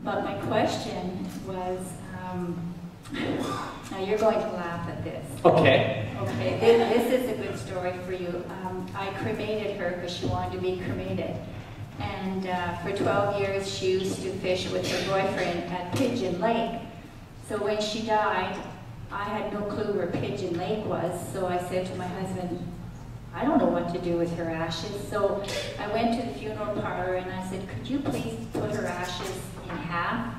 But my question was, now you're going to laugh at this. Okay. Okay, this is a good story for you. I cremated her because she wanted to be cremated. And for 12 years she used to fish with her boyfriend at Pigeon Lake. So when she died, I had no clue where Pigeon Lake was, so I said to my husband, I don't know what to do with her ashes. So I went to the funeral parlor and I said, could you please put her ashes in half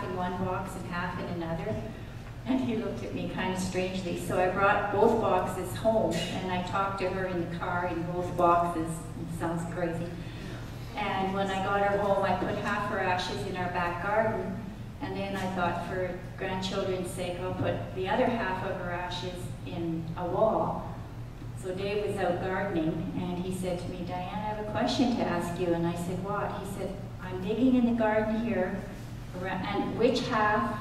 in one box and half in another? And he looked at me kind of strangely. So I brought both boxes home and I talked to her in the car in both boxes. It sounds crazy. And when I got her home, I put half her ashes in our back garden. And then I thought, for grandchildren's sake, I'll put the other half of her ashes in a wall. So Dave was out gardening, and he said to me, Diane, I have a question to ask you. And I said, what? He said, I'm digging in the garden here, and which half?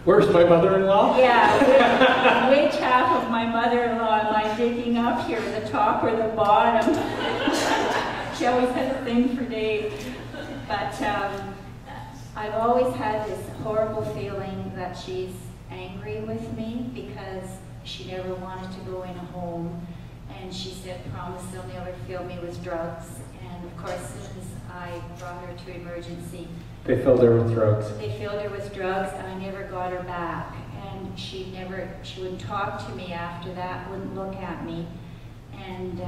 Where's my mother-in-law? Yeah, which half of my mother-in-law am I digging up here, the top or the bottom? She always had a thing for Dave. But I've always had this horrible feeling that she's angry with me because she never wanted to go in a home. And she said, promise they'll never fill me with drugs. And of course, as soon as I brought her to emergency, they filled her with drugs. They filled her with drugs, and I never got her back. And she wouldn't talk to me after that, wouldn't look at me. And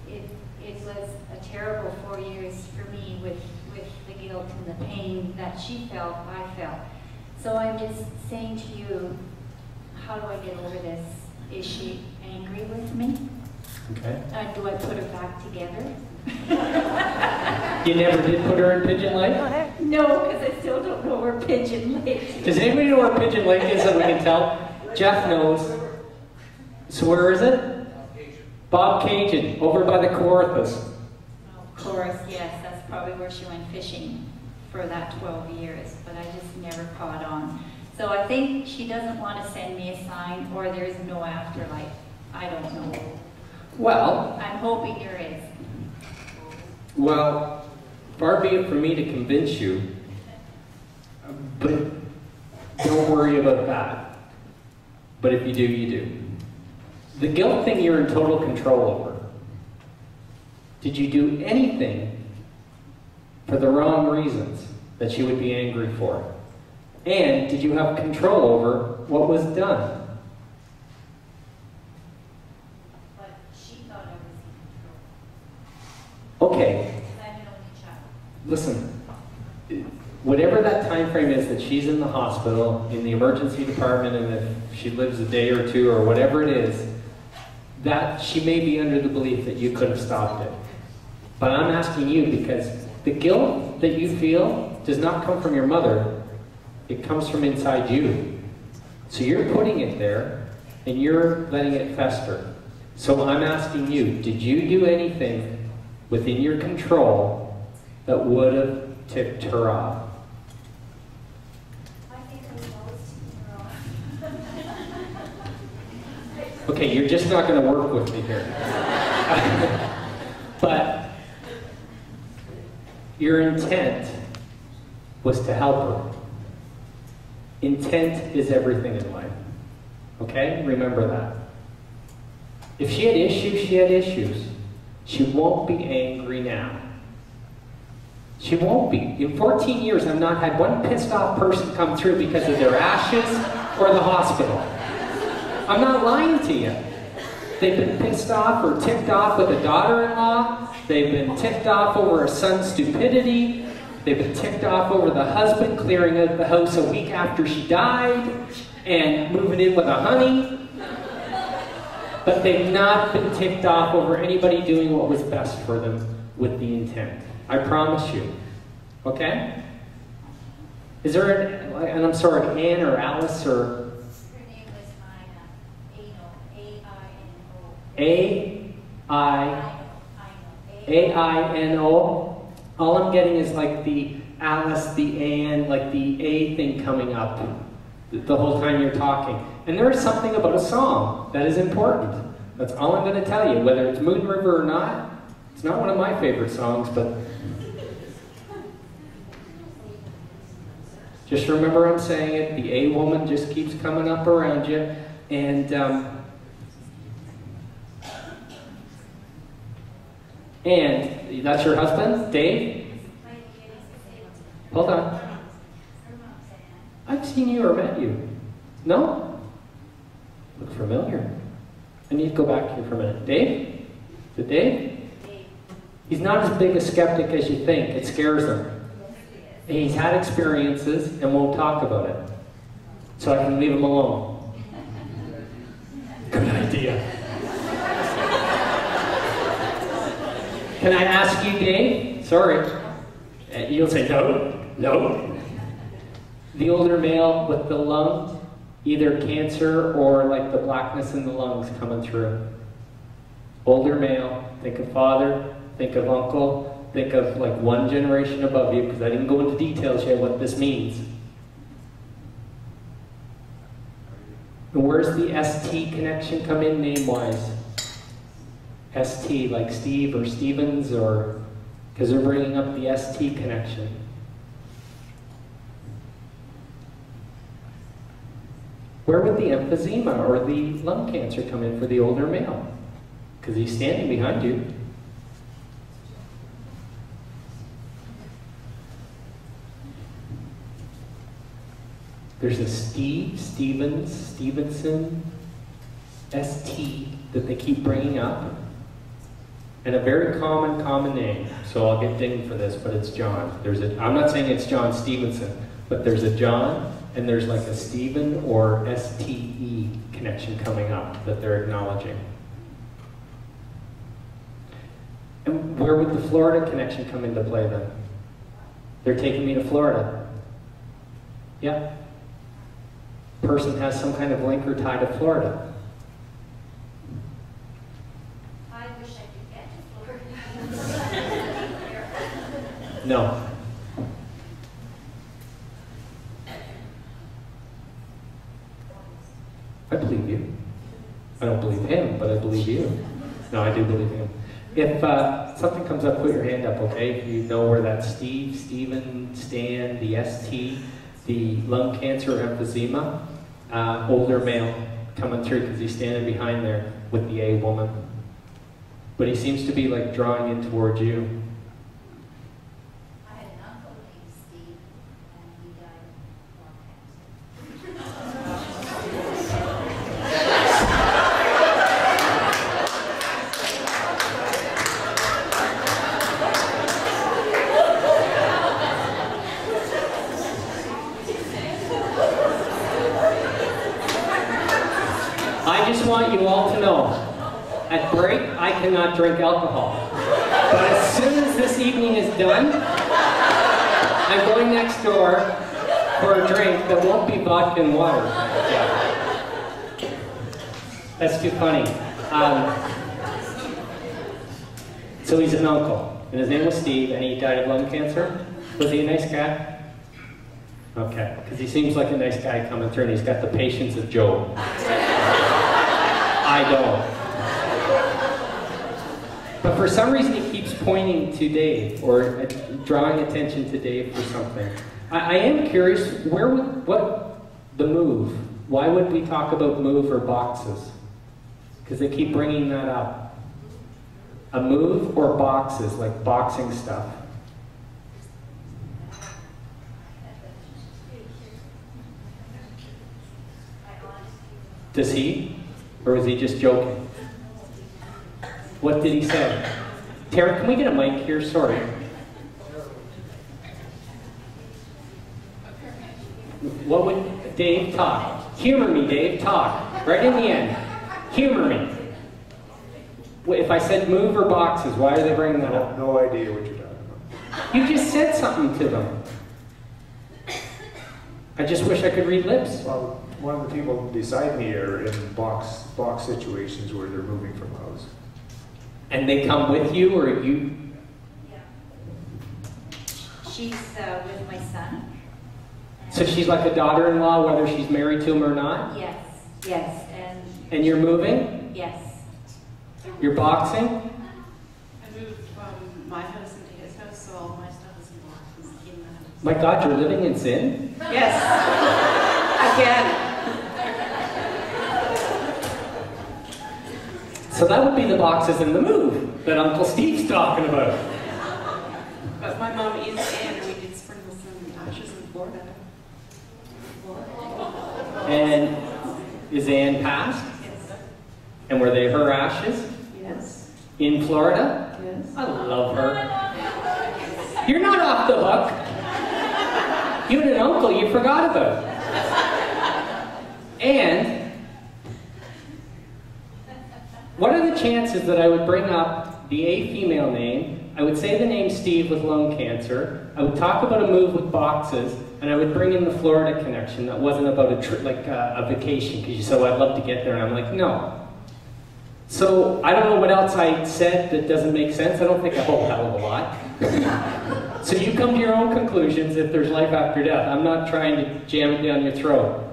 it was a terrible 4 years for me with the guilt and the pain that she felt, I felt. So I'm just saying to you, how do I get over this? Is she angry with me? Okay. Do I put her back together? You never did put her in Pigeon Lake? No, because I still don't know where Pigeon Lake is. Does anybody know where Pigeon Lake is that we can tell? Jeff knows. So where is it? Bob Cajun, over by the Kawarthas. Of course, yes, that's probably where she went fishing for that 12 years, but I just never caught on. So I think she doesn't want to send me a sign, or there's no afterlife. I don't know. Well, I'm hoping there is. Well, far be it from me to convince you, but don't worry about that. But if you do, you do. The guilt thing you're in total control over. Did you do anything for the wrong reasons that she would be angry for? And did you have control over what was done? But she thought I was in control. Okay. I'm an only child. Listen, whatever that time frame is that she's in the hospital, in the emergency department, and if she lives a day or two or whatever it is, that she may be under the belief that you could have stopped it. But I'm asking you because the guilt that you feel does not come from your mother. It comes from inside you. So you're putting it there, and you're letting it fester. So I'm asking you, did you do anything within your control that would have tipped her off? I think I was always tipping her off. Okay, you're just not going to work with me here. But your intent was to help her. Intent is everything in life. Okay? Remember that. If she had issues, she had issues. She won't be angry now. She won't be. In 14 years, I've not had one pissed off person come through because of their ashes or the hospital. I'm not lying to you. They've been pissed off or ticked off with a daughter-in-law. They've been ticked off over a son's stupidity. They've been ticked off over the husband clearing out the house a week after she died and moving in with a honey. But they've not been ticked off over anybody doing what was best for them with the intent. I promise you. Okay? Is there an, and I'm sorry, Ann or Alice or... Her name was Aino, A-I-N-O. A-I-N-O. All I'm getting is like the Alice, the Ann, like the A thing coming up the whole time you're talking. And there is something about a song that is important. That's all I'm going to tell you, whether it's Moon River or not. It's not one of my favorite songs, but... Just remember I'm saying it. The A woman just keeps coming up around you. And that's your husband, Dave? Hold on. I've seen you or met you. No? Look familiar. I need to go back here for a minute. Dave? Is it Dave? He's not as big a skeptic as you think. It scares him. He's had experiences and won't talk about it. So I can leave him alone. Good idea. Can I ask you, Dave? Sorry. You'll say no. No. The older male with the lung, either cancer or like the blackness in the lungs coming through. Older male, think of father, think of uncle, think of like one generation above you, because I didn't go into details yet what this means. And where's the ST connection come in name-wise? ST, like Steve or Stevens, or because they're bringing up the ST connection. Where would the emphysema or the lung cancer come in for the older male? Because he's standing behind you. There's a Steve, Stevens, Stevenson, ST that they keep bringing up. And a very common name. So I'll get dinged for this, but it's John. I'm not saying it's John Stevenson, but there's a John, and there's like a Stephen or STE connection coming up that they're acknowledging. And where would the Florida connection come into play then? They're taking me to Florida. Yeah. Person has some kind of link or tie to Florida. I wish I could get to Florida. No. I believe you. I don't believe him, but I believe you. No, I do believe him. If something comes up, put your hand up, okay? If you know where that's Steve, Stephen, Stan, the ST, the lung cancer, emphysema, older male coming through because he's standing behind there with the A woman. But he seems to be like drawing in towards you. I had an uncle named Steve, and he died of lung I just want you all to know, at break, I cannot drink alcohol. But as soon as this evening is done, I'm going next door for a drink that won't be vodka and water. That's too funny. So he's an uncle, and his name was Steve, and he died of lung cancer. Was he a nice guy? Okay, because he seems like a nice guy coming through, and he's got the patience of Job. I don't. But for some reason he keeps pointing to Dave, or drawing attention to Dave for something. I am curious, what the move? Why would we talk about move or boxes? Because they keep bringing that up. A move or boxes, like boxing stuff. Does he? Or is he just joking? What did he say? Tara, can we get a mic here? Sorry. What would Dave talk? Humor me, Dave. Talk. Right in the end. Humor me. If I said move or boxes, why are they bringing that up? No idea what you're talking about. You just said something to them. I just wish I could read lips. Well, one of the people beside me are in box situations where they're moving from house. And they come with you, or you? Yeah. She's with my son. So she's like a daughter-in-law, whether she's married to him or not? Yes, yes. And you're moving? Yes. You're boxing? I moved from my house into his house, so all my stuff is in boxes in the house. My God, you're living in sin? Yes. Again. So that would be the boxes in the move that Uncle Steve's talking about. But my mom is in, and we did sprinkle some ashes in Florida. And is Anne passed? Yes. And were they her ashes? Yes. In Florida? Yes. I love her. You're not off the hook. You and an uncle you forgot about. And what are the chances that I would bring up the A female name, I would say the name Steve with lung cancer, I would talk about a move with boxes, and I would bring in the Florida connection that wasn't about a trip, like a vacation, because you said, well, I'd love to get there, and I'm like, no. So I don't know what else I said that doesn't make sense. I don't think a whole hell of a lot. So you come to your own conclusions if there's life after death. I'm not trying to jam it down your throat.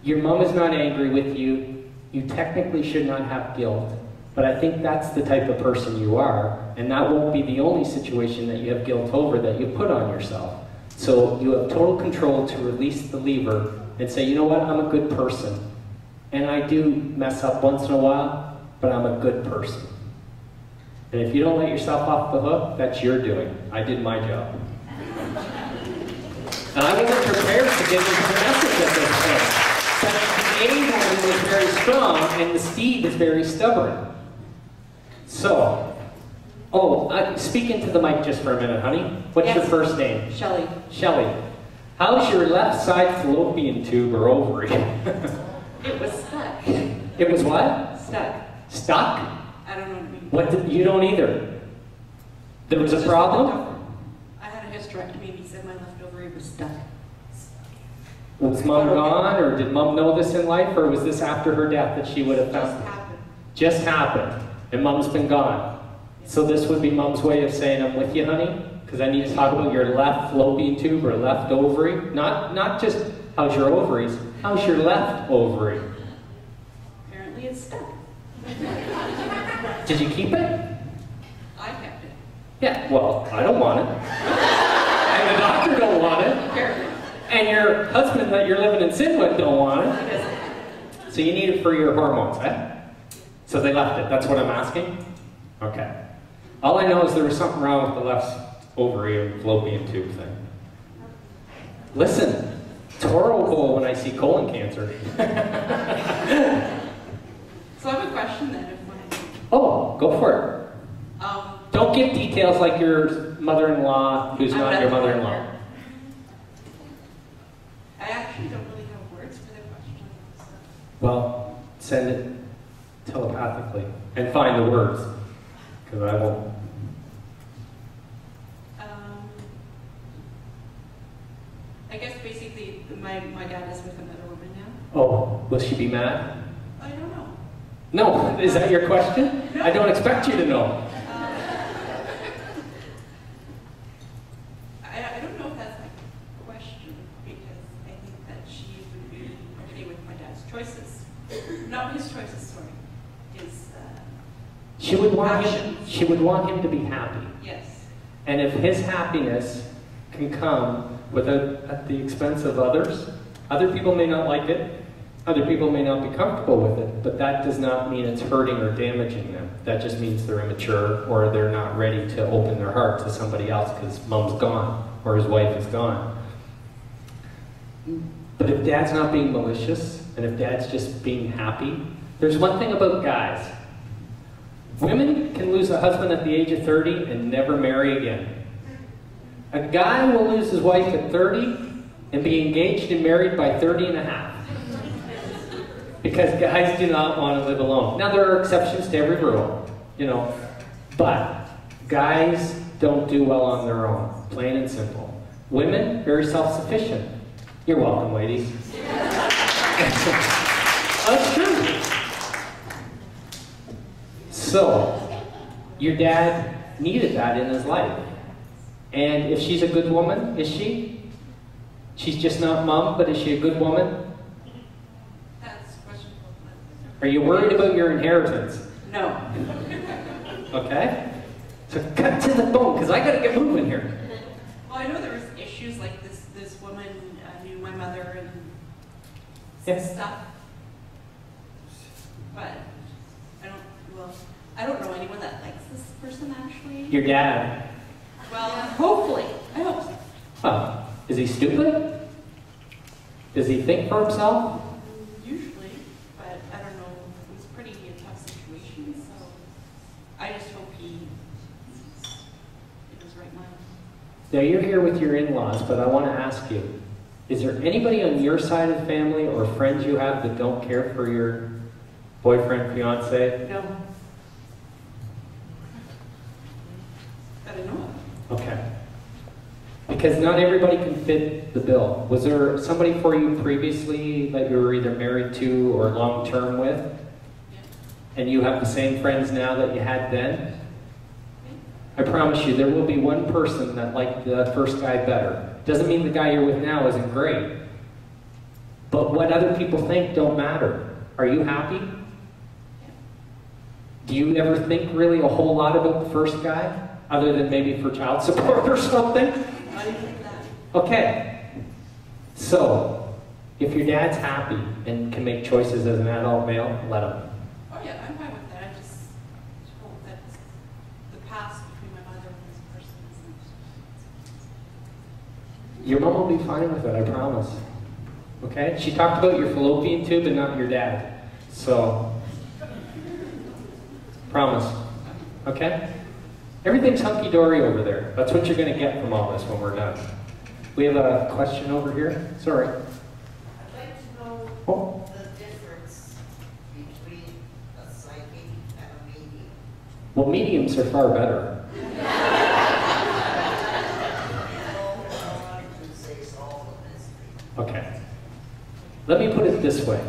Your mom is not angry with you. You technically should not have guilt. But I think that's the type of person you are, and that won't be the only situation that you have guilt over that you put on yourself. So you have total control to release the lever and say, you know what, I'm a good person. And I do mess up once in a while, but I'm a good person. And if you don't let yourself off the hook, that's your doing. I did my job. And I wasn't prepared to get into the message at this point. But the A woman is very strong, and the Steve is very stubborn. So, speak into the mic just for a minute, honey. What's your first name? Shelley. Shelley. How's your left side fallopian tube or ovary? It was stuck. It was what? Stuck. Stuck? I don't know what it means. What? You don't either. There was a problem? I had a hysterectomy, and he said my left ovary was stuck. Was Mom gone, or did Mom know this in life, or was this after her death that she would have found? Just happened. Just happened. And Mom's been gone. So this would be Mom's way of saying, I'm with you, honey, because I need to talk about your left fallopian tube or left ovary. Not just how's your ovaries, how's your left ovary? Apparently it's stuck. Did you keep it? I kept it. Yeah, well, I don't want it. And the doctor don't want it. Apparently. And your husband that you're living in sin with don't want it. He doesn't. So you need it for your hormones, eh? So they left it. That's what I'm asking? Okay. All I know is there was something wrong with the left ovary and fallopian tube thing. Listen, Toro bowl when I see colon cancer. So I have a question then. Oh, go for it. Don't give details like your mother-in-law who's not your mother-in-law. I actually don't really have words for the question. So. Well, send it telepathically and find the words, because I won't. I guess basically my dad is with another woman now. Oh, will she be mad? I don't know. No, is that your question? No. I don't expect you to know. I don't know if that's my question, because I think that she would be okay with my dad's choices. Not his choices, sorry. His She would want actions. she would want him to be happy. Yes. And if his happiness can come at the expense of others, other people may not like it, other people may not be comfortable with it, but that does not mean it's hurting or damaging them. That just means they're immature or they're not ready to open their heart to somebody else because mom's gone or his wife is gone. But if dad's not being malicious and if dad's just being happy, there's one thing about guys. Women can lose a husband at the age of 30 and never marry again. A guy will lose his wife at 30 and be engaged and married by 30 and a half. Because guys do not want to live alone. Now there are exceptions to every rule, but guys don't do well on their own, plain and simple. Women, very self-sufficient. You're welcome, ladies. That's true. So, your dad needed that in his life. And if she's a good woman, is she? She's just not mom, but is she a good woman? That's questionable. Are you worried about your inheritance? No. Okay? So cut to the bone, because I gotta get moving here. Well, I know there was issues like this knew my mother and Yeah. stuff. But I don't know anyone that likes this person actually. Your dad. Well, hopefully. I hope so. Huh. Is he stupid? Does he think for himself? Usually, but I don't know. It was pretty a tough situation, so I just hope he's in his right mind. Now you're here with your in-laws, but I want to ask you, is there anybody on your side of the family or friends you have that don't care for your boyfriend, fiance? No. I don't know. Okay. Because not everybody can fit the bill. Was there somebody for you previously that you were either married to or long-term with? Yeah. And you have the same friends now that you had then? I promise you, there will be one person that liked the first guy better. Doesn't mean the guy you're with now isn't great. But what other people think don't matter. Are you happy? Do you ever think really a whole lot about the first guy? Other than maybe for child support or something? Not even that. Okay. So, if your dad's happy and can make choices as an adult male, let him. Oh yeah, I'm fine with that. I just hope that the past between my mother and this person isn't. Your mom will be fine with it, I promise. Okay? She talked about your fallopian tube and not your dad. So, promise. Okay? Everything's hunky-dory over there. That's what you're going to get from all this when we're done. We have a question over here. Sorry. I'd like to know the difference between a psychic and a medium. Well, mediums are far better. Okay. Let me put it this way.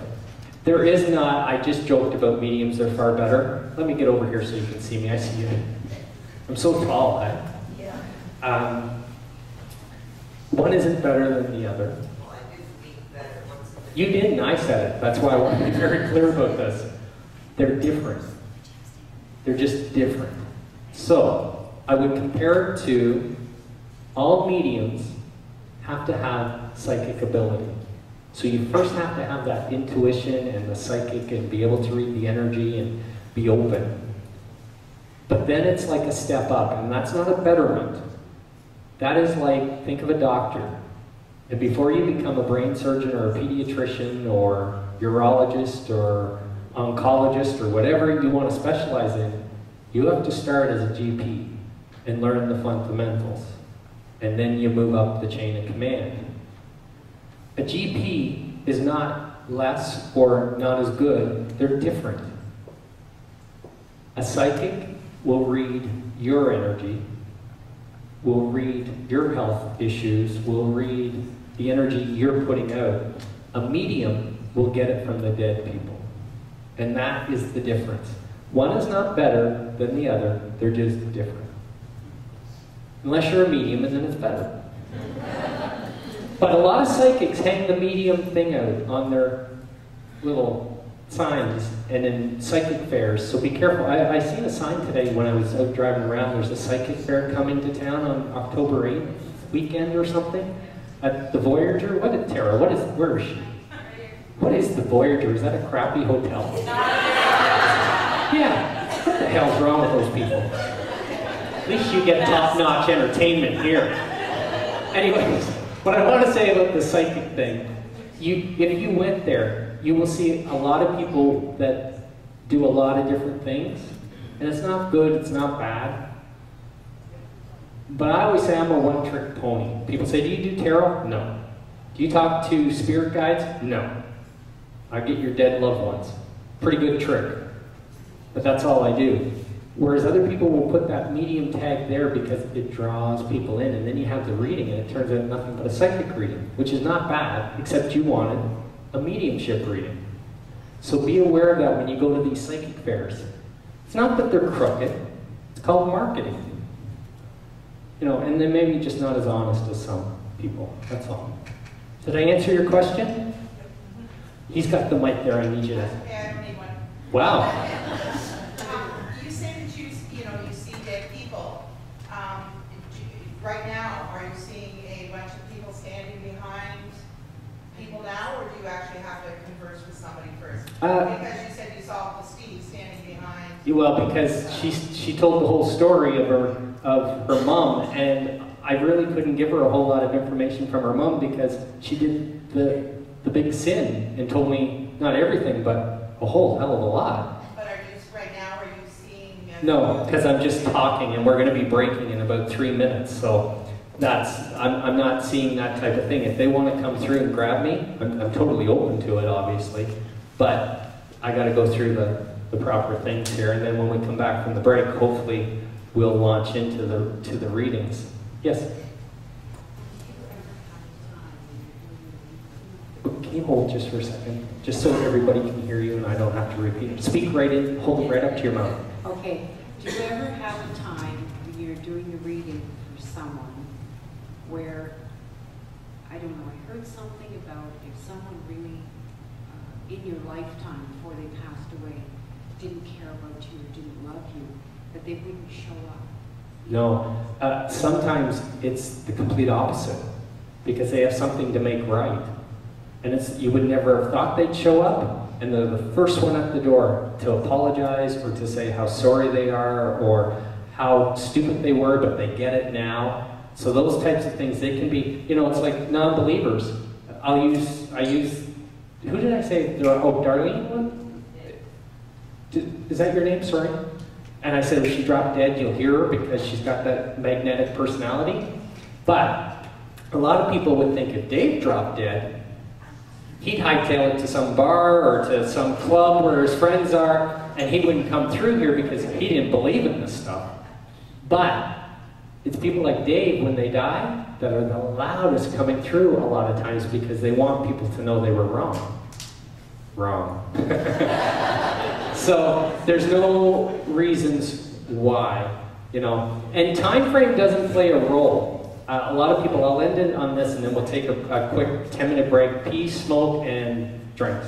There is not, I just joked about mediums are far better. Let me get over here so you can see me. I see you. I'm so tall, eh? Yeah. One isn't better than the other. Well, I do speak better. What's the difference? You didn't, I said it. That's why I want to be very clear about this. They're different. They're just different. So, I would compare it to all mediums have to have psychic ability. So you first have to have that intuition and the psychic and be able to read the energy and be open. But then it's like a step up, and that's not a betterment. That is like, think of a doctor. And before you become a brain surgeon or a pediatrician or urologist or oncologist or whatever you want to specialize in, you have to start as a GP and learn the fundamentals. And then you move up the chain of command. A GP is not less or not as good, they're different. A psychic will read your energy, will read your health issues, will read the energy you're putting out. A medium will get it from the dead people. And that is the difference. One is not better than the other, they're just different. Unless you're a medium, and then it's better. But a lot of psychics hang the medium thing out on their little signs and in psychic fairs, so be careful. I seen a sign today when I was out driving around. There's a psychic fair coming to town on October 8th weekend or something at the Voyager. What is Tara? Where is she? What is the Voyager? Is that a crappy hotel? Yeah. What the hell's wrong with those people? At least you get top-notch entertainment here. Anyways, what I want to say about the psychic thing, if you went there, you will see a lot of people that do a lot of different things. And it's not good, it's not bad. But I always say I'm a one-trick pony. People say, do you do tarot? No. Do you talk to spirit guides? No. I get your dead loved ones. Pretty good trick. But that's all I do. Whereas other people will put that medium tag there because it draws people in, and then you have the reading, and it turns out nothing but a psychic reading, which is not bad, except you wanted a mediumship reading. So be aware of that when you go to these psychic fairs. It's not that they're crooked, it's called marketing. You know, and then maybe just not as honest as some people, that's all. Did I answer your question? He's got the mic there, I need you to. Okay, I don't need one. Wow. You say that you see dead people. Right now, are you seeing a bunch of people standing behind Because you said you saw Uncle Steve standing behind. Well, because she told the whole story of her mom, and I really couldn't give her a whole lot of information from her mom because she did the big sin and told me not everything, but a whole hell of a lot. But right now, are you seeing? No, because I'm just talking, and we're going to be breaking in about 3 minutes, so I'm not seeing that type of thing. If they want to come through and grab me, I'm totally open to it, obviously, but I got to go through the proper things here, and then when we come back from the break, hopefully we'll launch into the readings. Yes? Can you hold just for a second? Just so everybody can hear you and I don't have to repeat it. Speak right in, hold it right up to your mouth. Okay. Do you ever have a time when you're doing a reading for someone where, I don't know, I heard something about if someone really, in your lifetime before they passed away, didn't care about you or didn't love you, that they wouldn't show up? No. Sometimes it's the complete opposite because they have something to make right. And you would never have thought they'd show up, and they're the first one at the door to apologize or to say how sorry they are or how stupid they were, but they get it now. So those types of things, they can be, it's like non-believers. I use, who did I say? Oh, Darlene? Is that your name? Sorry. And I said, if she dropped dead, you'll hear her because she's got that magnetic personality. But a lot of people would think if Dave dropped dead, he'd hightail it to some bar or to some club where his friends are, and he wouldn't come through here because he didn't believe in this stuff. But it's people like Dave, when they die, that are the loudest coming through a lot of times because they want people to know they were wrong. Wrong. So there's no reasons why, And time frame doesn't play a role. A lot of people, I'll end it on this and then we'll take a quick 10-minute break, pee, smoke, and drinks.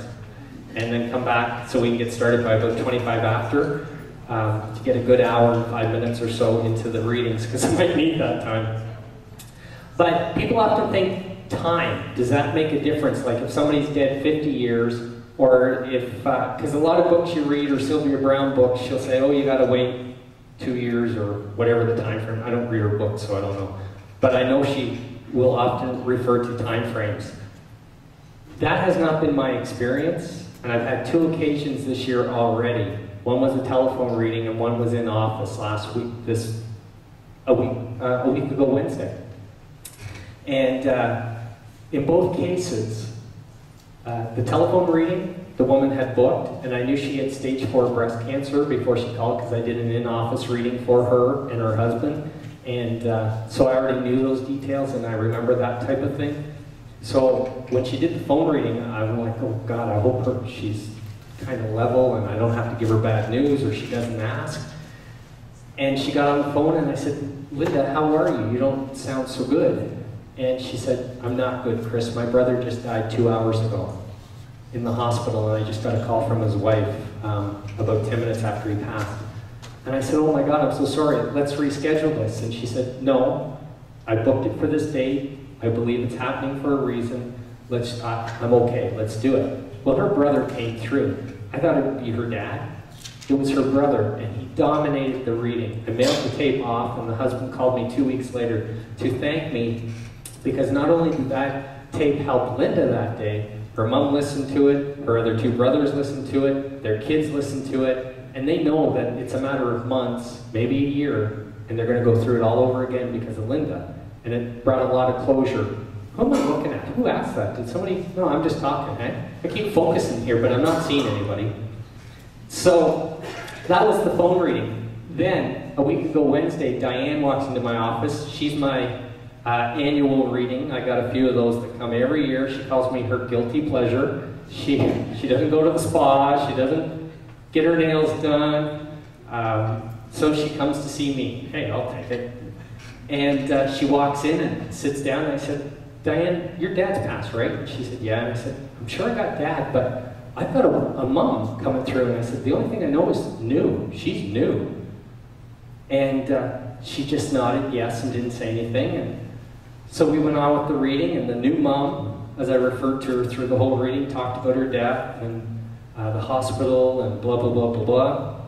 And then come back so we can get started by about 25 after to get a good hour and 5 minutes or so into the readings because I might need that time. But people often think time, does that make a difference? Like if somebody's dead 50 years or if, because a lot of books you read or Sylvia Brown books, she'll say, oh, you got to wait 2 years or whatever the time frame. I don't read her books, so I don't know. But I know she will often refer to time frames. That has not been my experience, and I've had 2 occasions this year already. One was a telephone reading, and one was in office last week, a week ago Wednesday. And in both cases, the telephone reading, the woman had booked, and I knew she had stage 4 breast cancer before she called because I did an in-office reading for her and her husband. And so I already knew those details and I remember that type of thing. So when she did the phone reading, I'm like, oh God, I hope she's kind of level and I don't have to give her bad news or she doesn't ask. And she got on the phone and I said, Linda, how are you? You don't sound so good. And she said, I'm not good, Chris. My brother just died 2 hours ago in the hospital and I just got a call from his wife about 10 minutes after he passed. And I said, oh my God, I'm so sorry, let's reschedule this. And she said, no, I booked it for this date. I believe it's happening for a reason. I'm okay, let's do it. Well, her brother came through. I thought it would be her dad. It was her brother, and he dominated the reading. I mailed the tape off, and the husband called me 2 weeks later to thank me because not only did that tape help Linda that day, her mom listened to it, her other 2 brothers listened to it, their kids listened to it, and they know that it's a matter of months, maybe a year, and they're going to go through it all over again because of Linda. And it brought a lot of closure. Who am I looking at? Who asked that? Did somebody? No, I'm just talking, eh? I keep focusing here, but I'm not seeing anybody. So that was the phone reading. Then, a week ago Wednesday, Diane walks into my office. She's my annual reading. I got a few of those that come every year. She calls me her guilty pleasure. She doesn't go to the spa. She doesn't get her nails done. So she comes to see me. Hey, I'll take it. And she walks in and sits down, and I said, Diane, your dad's passed, right? And she said, yeah. And I said, I'm sure I got dad, but I've got a mom coming through. And I said, the only thing I know is new. She's new. And she just nodded yes and didn't say anything. And so we went on with the reading, and the new mom, as I referred to her through the whole reading, talked about her death and the hospital and blah, blah, blah, blah, blah.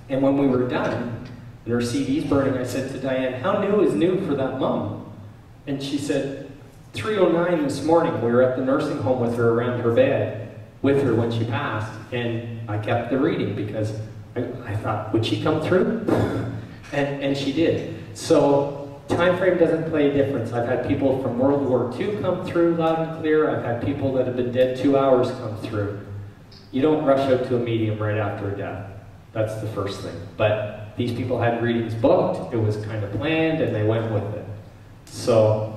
And when we were done, and her CD's burning, I said to Diane, how new is new for that mom? And she said, 3:09 this morning, we were at the nursing home with her around her bed, with her when she passed, and I kept the reading because I thought, would she come through? and she did. So time frame doesn't play a difference. I've had people from World War II come through loud and clear. I've had people that have been dead 2 hours come through. You don't rush out to a medium right after a death. That's the first thing. But these people had readings booked. It was kind of planned, and they went with it. So